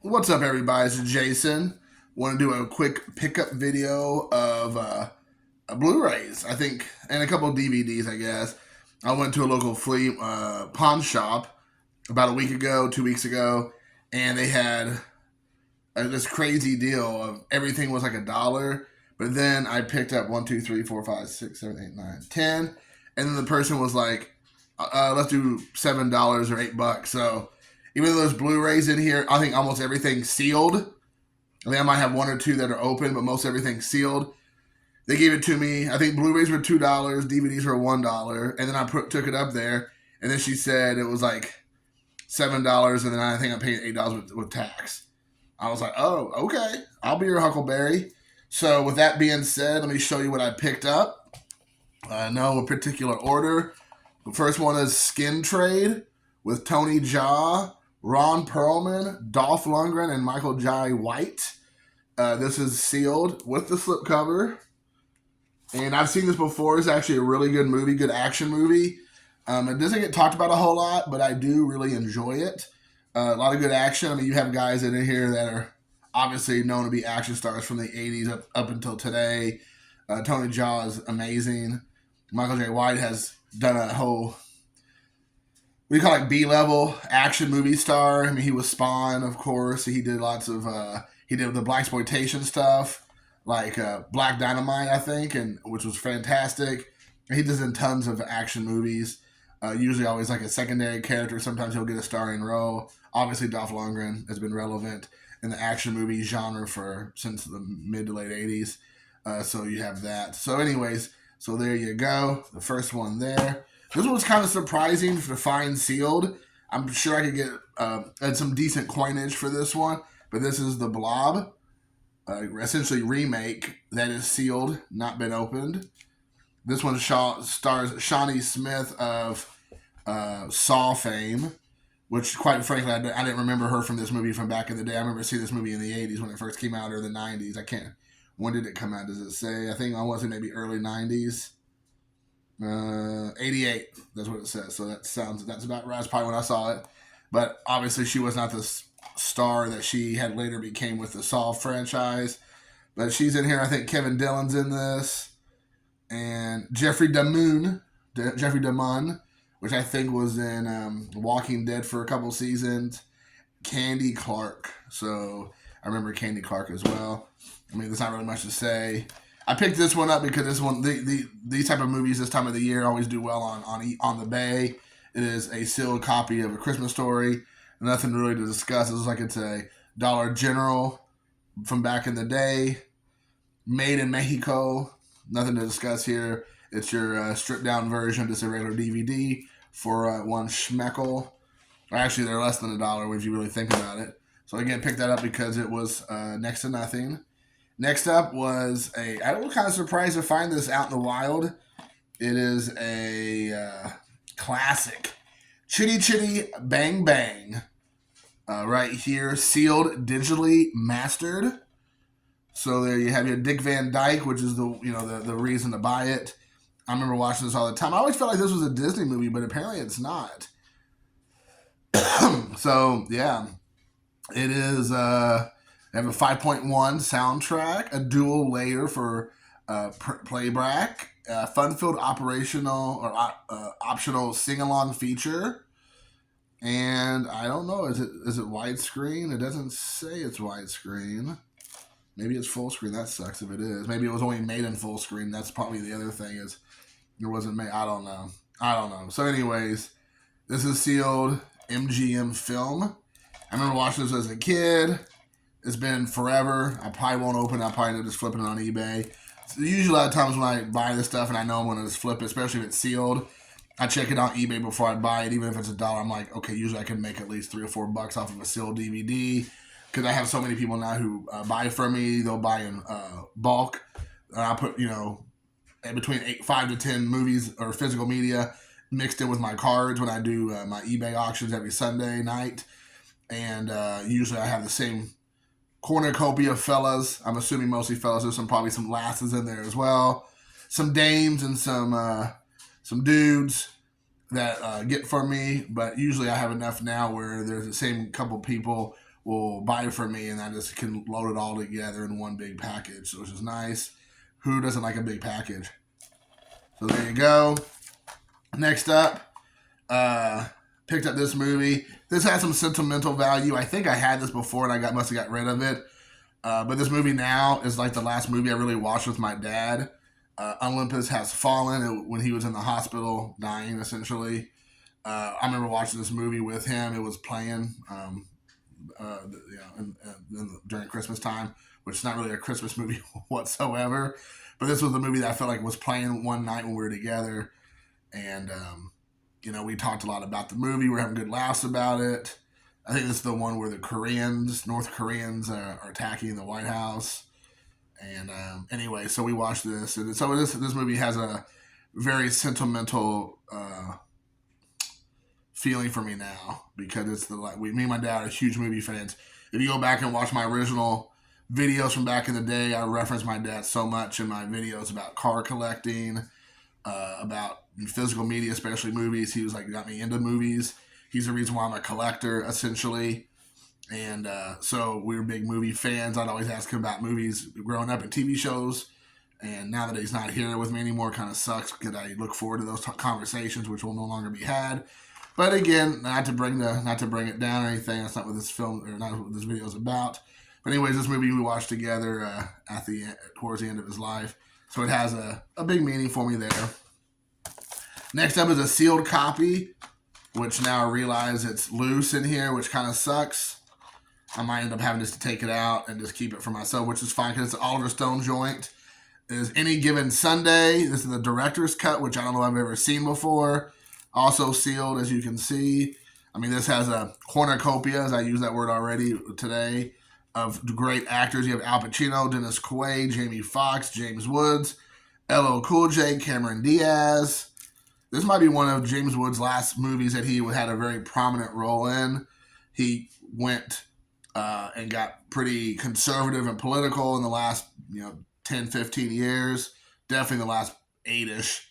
What's up, everybody? It's Jason. Want to do a quick pickup video of Blu-rays, I think, and a couple of DVDs, I guess. I went to a local flea pawn shop about a week ago, 2 weeks ago, and they had this crazy deal of everything was like $1. But then I picked up 1, 2, 3, 4, 5, 6, 7, 8, 9, 10, and then the person was like, "Let's do $7 or $8." So even though there's Blu-rays in here, I think almost everything's sealed. I think I might have one or two that are open, but most everything's sealed. They gave it to me. I think Blu-rays were $2, DVDs were $1, and then I took it up there, and then she said it was like $7, and then I think I paid $8 with tax. I was like, oh, okay, I'll be your Huckleberry. So with that being said, let me show you what I picked up. No particular order. The first one is Skin Trade with Tony Jaa, Ron Perlman, Dolph Lundgren, and Michael Jai White. This is sealed with the slipcover. And I've seen this before. It's actually a really good movie, good action movie. It doesn't get talked about a whole lot, but I do really enjoy it. A lot of good action. I mean, you have guys in here that are obviously known to be action stars from the 80s up until today. Tony Jaa is amazing. Michael Jai White has done a whole, what do you call it, B-level action movie star. I mean, he was Spawn, of course. He did lots of, he did the blaxploitation stuff, like Black Dynamite, I think, and which was fantastic. He does in tons of action movies. Usually always like a secondary character. Sometimes he'll get a starring role. Obviously, Dolph Lundgren has been relevant in the action movie genre since the mid to late 80s. So you have that. So anyways, so there you go. The first one there. This one was kind of surprising to find sealed. I'm sure I could get some decent coinage for this one. But this is The Blob. Essentially remake that is sealed, not been opened. This one stars Shawnee Smith of Saw fame, which, quite frankly, I didn't remember her from this movie from back in the day. I remember seeing this movie in the 80s when it first came out, or the 90s. I can't. When did it come out? Does it say? I think I want to say maybe early 90s. 88. That's what it says. So that's about right. That's probably when I saw it. But obviously, she was not the star that she had later became with the Saw franchise. But she's in here. I think Kevin Dillon's in this. And Jeffrey Damon, which I think was in Walking Dead for a couple seasons. Candy Clark. So I remember Candy Clark as well. I mean, there's not really much to say. I picked this one up because this one, these type of movies this time of the year always do well on the Bay. It is a sealed copy of A Christmas Story. Nothing really to discuss. It looks like it's a Dollar General from back in the day. Made in Mexico. Nothing to discuss here. It's your stripped down version, just a regular DVD for one schmeckel. Actually, they're less than $1 if you really think about it. So again, picked that up because it was next to nothing. Next up was I was kind of surprised to find this out in the wild. It is a classic. Chitty Chitty Bang Bang. Right here, sealed, digitally mastered. So there you have your Dick Van Dyke, which is the reason to buy it. I remember watching this all the time. I always felt like this was a Disney movie, but apparently it's not. So yeah, it is. They have a 5.1 soundtrack, a dual layer for playback, fun-filled optional sing-along feature, and I don't know. Is it widescreen? It doesn't say it's widescreen. Maybe it's full screen. That sucks if it is. Maybe it was only made in full screen. That's probably the other thing, is it wasn't made. I don't know. So anyways, this is sealed MGM film. I remember watching this as a kid. It's been forever. I probably won't open it. I'll probably end up just flipping it on eBay. So usually a lot of times when I buy this stuff and I know I'm going to just flip it, especially if it's sealed, I check it on eBay before I buy it. Even if it's $1, I'm like, okay, usually I can make at least $3 or $4 off of a sealed DVD. Because I have so many people now who buy from me. They'll buy in bulk. I put, between 5 to 10 movies or physical media mixed in with my cards when I do my eBay auctions every Sunday night. And usually I have the same cornucopia of fellas. I'm assuming mostly fellas. There's probably some lasses in there as well. Some dames and some dudes that get from me. But usually I have enough now where there's the same couple people will buy it for me, and I just can load it all together in one big package, so which is nice. Who doesn't like a big package? So there you go. Next up, picked up this movie. This has some sentimental value. I think I had this before and I must have got rid of it. But this movie now is like the last movie I really watched with my dad. Olympus Has Fallen, when he was in the hospital dying, essentially. I remember watching this movie with him. It was playing during Christmas time, which is not really a Christmas movie whatsoever. But this was the movie that I felt like was playing one night when we were together. And, we talked a lot about the movie. We're having good laughs about it. I think this is the one where the North Koreans are attacking the White House. And anyway, so we watched this. And so this movie has a very sentimental feeling for me now, because it's me and my dad are huge movie fans. If you go back and watch my original videos from back in the day, I reference my dad so much in my videos about car collecting, about physical media, especially movies. He was got me into movies. He's the reason why I'm a collector, essentially. And so we were big movie fans. I'd always ask him about movies growing up and TV shows. And now that he's not here with me anymore, it kind of sucks, because I look forward to those conversations, which will no longer be had. But again, not to bring it down or anything. That's not what this film, or not what this video is about. But anyways, this movie we watched together towards the end of his life. So it has a big meaning for me there. Next up is a sealed copy, which now I realize it's loose in here, which kind of sucks. I might end up having just to take it out and just keep it for myself, which is fine, because it's an Oliver Stone joint. It is Any Given Sunday. This is the director's cut, which I don't know if I've ever seen before. Also sealed, as you can see. I mean, this has a cornucopia, as I used that word already today, of great actors. You have Al Pacino, Dennis Quaid, Jamie Foxx, James Woods, LL Cool J, Cameron Diaz. This might be one of James Woods' last movies that he had a very prominent role in. He went and got pretty conservative and political in the last 10, 15 years. Definitely the last 8-ish.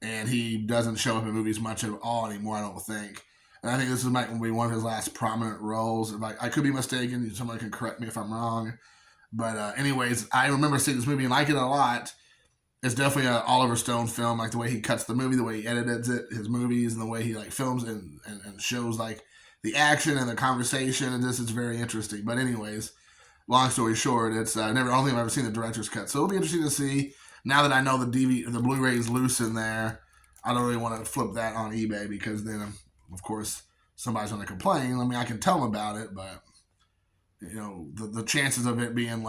And he doesn't show up in movies much at all anymore, I don't think. And I think this might be one of his last prominent roles. If I could be mistaken. Someone can correct me if I'm wrong. But anyways, I remember seeing this movie and liking it a lot. It's definitely an Oliver Stone film, like the way he cuts the movie, the way he edits it, his movies, and the way he films and shows the action and the conversation. And this is very interesting. But anyways, long story short, it's I don't think I've ever seen the director's cut. So it'll be interesting to see. Now that I know the Blu-ray is loose in there, I don't really want to flip that on eBay, because then, of course, somebody's going to complain. I mean, I can tell them about it, but the chances of it being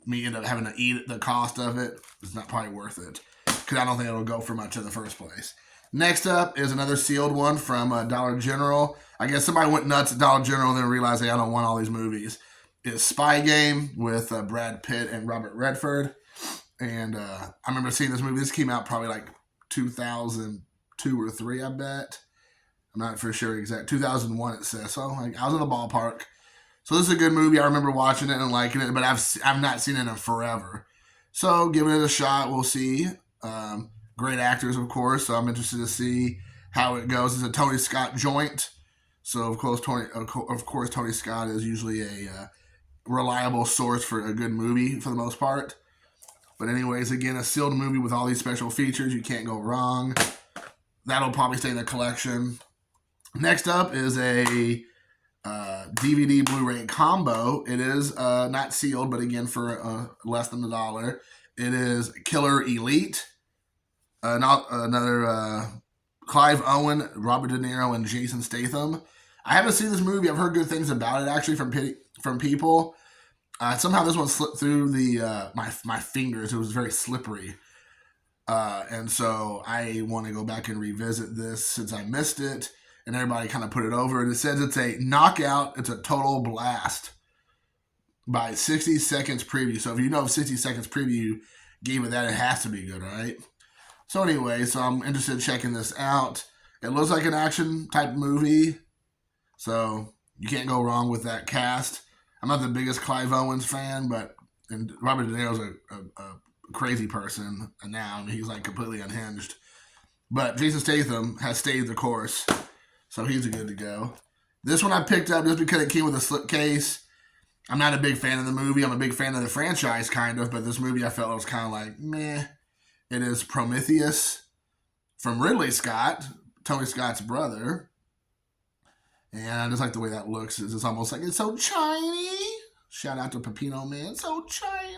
me end up having to eat the cost of it is not probably worth it, because I don't think it'll go for much in the first place. Next up is another sealed one from Dollar General. I guess somebody went nuts at Dollar General and then realized I don't want all these movies. It's Spy Game with Brad Pitt and Robert Redford. And I remember seeing this movie. This came out probably 2002 or 3, I bet. I'm not for sure exact. 2001 it says. So I was in the ballpark. So this is a good movie. I remember watching it and liking it, but I've not seen it in forever. So giving it a shot. We'll see. Great actors, of course. So I'm interested to see how it goes. It's a Tony Scott joint. So of course Tony Scott is usually a reliable source for a good movie for the most part. But anyways, again, a sealed movie with all these special features. You can't go wrong. That'll probably stay in the collection. Next up is a DVD Blu-ray combo. It is not sealed, but again, for less than $1. It is Killer Elite. Another Clive Owen, Robert De Niro, and Jason Statham. I haven't seen this movie. I've heard good things about it, actually, from people. Somehow this one slipped through my fingers. It was very slippery. And so I want to go back and revisit this since I missed it. And everybody kind of put it over. And it says it's a knockout. It's a total blast by 60 Seconds Preview. So if 60 Seconds Preview gave it that, it has to be good, right? So anyway, so I'm interested in checking this out. It looks like an action type movie. So you can't go wrong with that cast. I'm not the biggest Clive Owens fan, but Robert De Niro's a crazy person now. He's completely unhinged. But Jason Statham has stayed the course, so he's good to go. This one I picked up just because it came with a slipcase. I'm not a big fan of the movie. I'm a big fan of the franchise, kind of, but this movie I felt was kind of like, meh. It is Prometheus from Ridley Scott, Tony Scott's brother. And I just like the way that looks. It's almost like it's so shiny. Shout out to Pepino Man, so shiny.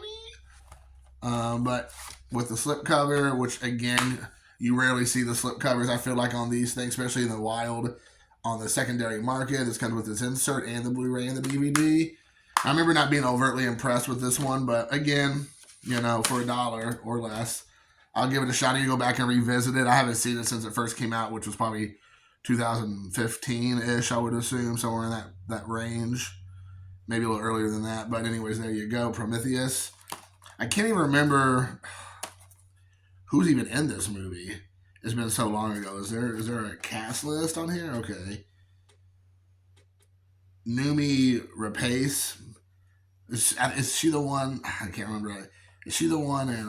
But with the slipcover, which again, you rarely see the slipcovers, I feel like, on these things, especially in the wild, on the secondary market. This comes with this insert and the Blu-ray and the DVD. I remember not being overtly impressed with this one, but again, you know, for $1 or less, I'll give it a shot. I need to go back and revisit it. I haven't seen it since it first came out, which was probably 2015-ish, I would assume, somewhere in that range. Maybe a little earlier than that. But anyways, there you go, Prometheus. I can't even remember who's even in this movie. It's been so long ago. Is there a cast list on here? Okay. Noomi Rapace. Is she the one? I can't remember. Is she the one in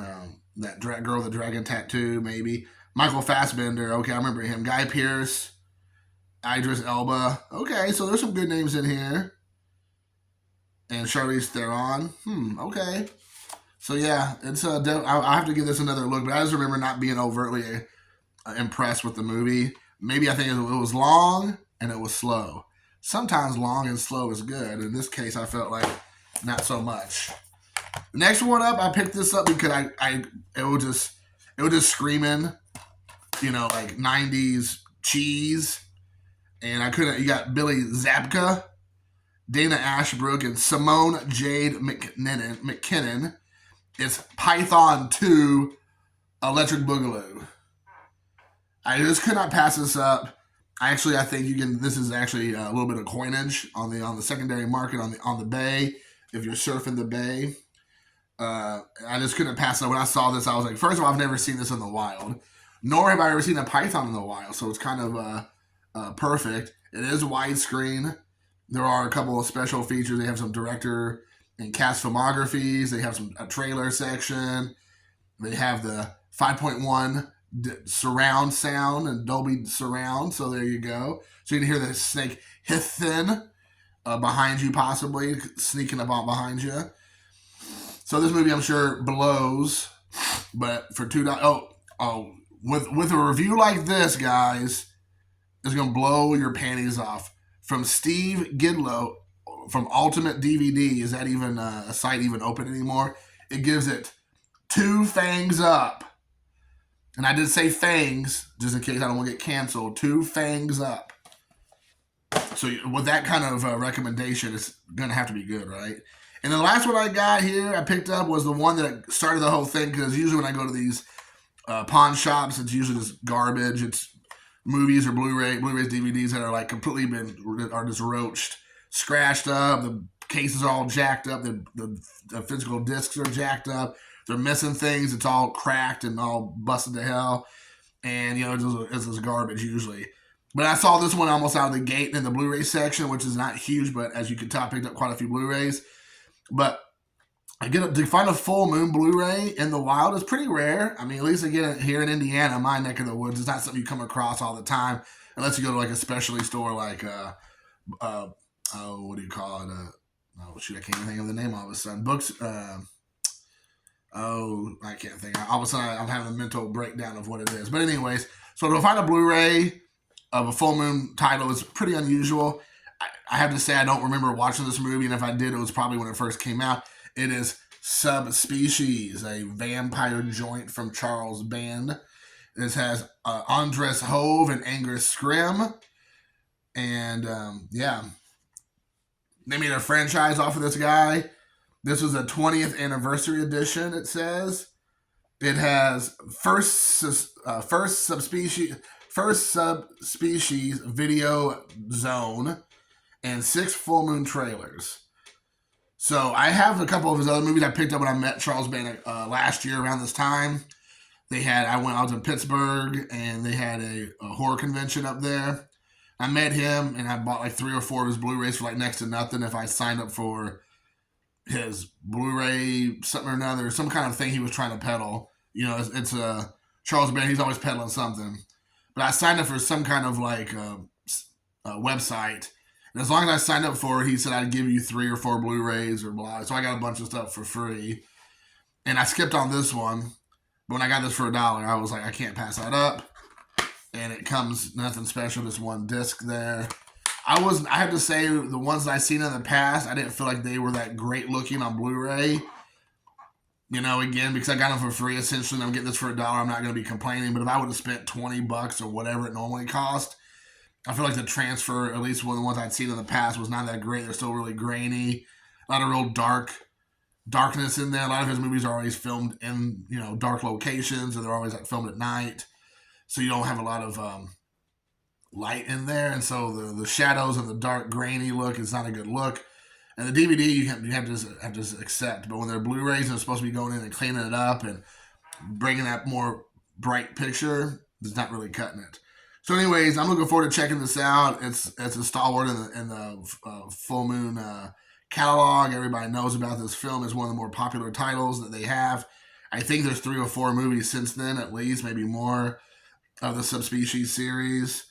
that girl with the dragon tattoo, maybe? Michael Fassbender. Okay, I remember him. Guy Pearce. Idris Elba. Okay, so there's some good names in here. And Charlize Theron. Okay. So yeah, it's I have to give this another look, but I just remember not being overtly impressed with the movie. Maybe I think it was long and it was slow. Sometimes long and slow is good. In this case, I felt like not so much. The next one up, I picked this up because it was just screaming, you know, like 90s cheese. And I couldn't. You got Billy Zabka, Dana Ashbrook, and Simone Jade McKinnon. It's Python 2 Electric Boogaloo. I just could not pass this up. I think you can. This is actually a little bit of coinage on the secondary market on the bay. If you're surfing the bay, I just couldn't pass it up. When I saw this, I was like, first of all, I've never seen this in the wild, nor have I ever seen a python in the wild. So it's kind of perfect. It is widescreen. There are a couple of special features. They have some director and cast filmographies. They have a trailer section. They have the 5.1 surround sound and Dolby surround. So there you go. So you can hear the snake hissing behind you, possibly sneaking up on behind you. So this movie, I'm sure, blows. But for $2, with a review like this, guys, it's gonna blow your panties off. From Steve Gidlow from Ultimate DVD. Is that even a site even open anymore? It gives it 2 fangs up. And I did say fangs, just in case I don't want to get canceled. 2 fangs up. So with that kind of recommendation, it's going to have to be good, right? And the last one I got here, I picked up, was the one that started the whole thing, because usually when I go to these pawn shops, it's usually just garbage. It's movies or Blu-rays, DVDs that are like completely are just roached, scratched up. The cases are all jacked up. The physical discs are jacked up. They're missing things. It's all cracked and all busted to hell. And, you know, it's just garbage usually. But I saw this one almost out of the gate in the Blu-ray section, which is not huge, but as you can tell, I picked up quite a few Blu-rays. But to find a full moon Blu-ray in the wild is pretty rare. I mean, at least again here in Indiana, my neck of the woods, it's not something you come across all the time, unless you go to like a specialty store like what do you call it? Oh shoot, I can't even think of the name all of a sudden. Books. I can't think. All of a sudden, I'm having a mental breakdown of what it is. But anyways, so to find a Blu-ray of a full moon title is pretty unusual. I have to say I don't remember watching this movie, and if I did, it was probably when it first came out. It is Subspecies, a vampire joint from Charles Band. This has Andres Hove and Angus Scrim. And, they made a franchise off of this guy. This was a 20th anniversary edition, it says. It has first subspecies video zone and 6 full moon trailers. So I have a couple of his other movies I picked up when I met Charles Band last year around this time. I was in Pittsburgh, and they had a horror convention up there. I met him, and I bought like 3 or 4 of his Blu-rays for like next to nothing if I signed up for his Blu-ray something or another, some kind of thing he was trying to peddle. You know, it's Charles Band, he's always peddling something. But I signed up for some kind of like website, And as long as I signed up for it, he said I'd give you 3 or 4 Blu-rays or blah. So I got a bunch of stuff for free. And I skipped on this one. But when I got this for $1, I was like, I can't pass that up. And it comes nothing special, just one disc there. I have to say, the ones that I've seen in the past, I didn't feel like they were that great looking on Blu-ray. You know, again, because I got them for free, essentially, and I'm getting this for $1, I'm not going to be complaining. But if I would have spent $20 or whatever it normally cost, I feel like the transfer, at least one of the ones I'd seen in the past, was not that great. They're still really grainy. A lot of real darkness in there. A lot of his movies are always filmed in, dark locations, or they're always filmed at night. So you don't have a lot of light in there. And so the shadows and the dark, grainy look is not a good look. And the DVD you have to accept. But when they're Blu-rays and they're supposed to be going in and cleaning it up and bringing that more bright picture, it's not really cutting it. So anyways, I'm looking forward to checking this out. It's installed in the Full Moon catalog. Everybody knows about this film. It's one of the more popular titles that they have. I think there's 3 or 4 movies since then, at least, maybe more, of the Subspecies series.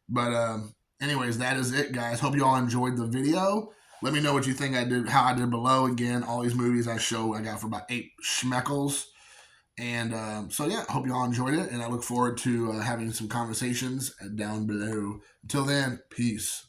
But anyways, that is it, guys. Hope you all enjoyed the video. Let me know what you think how I did below. Again, all these movies I got for about 8 schmeckles. And so, yeah, hope you all enjoyed it. And I look forward to having some conversations down below. Until then, peace.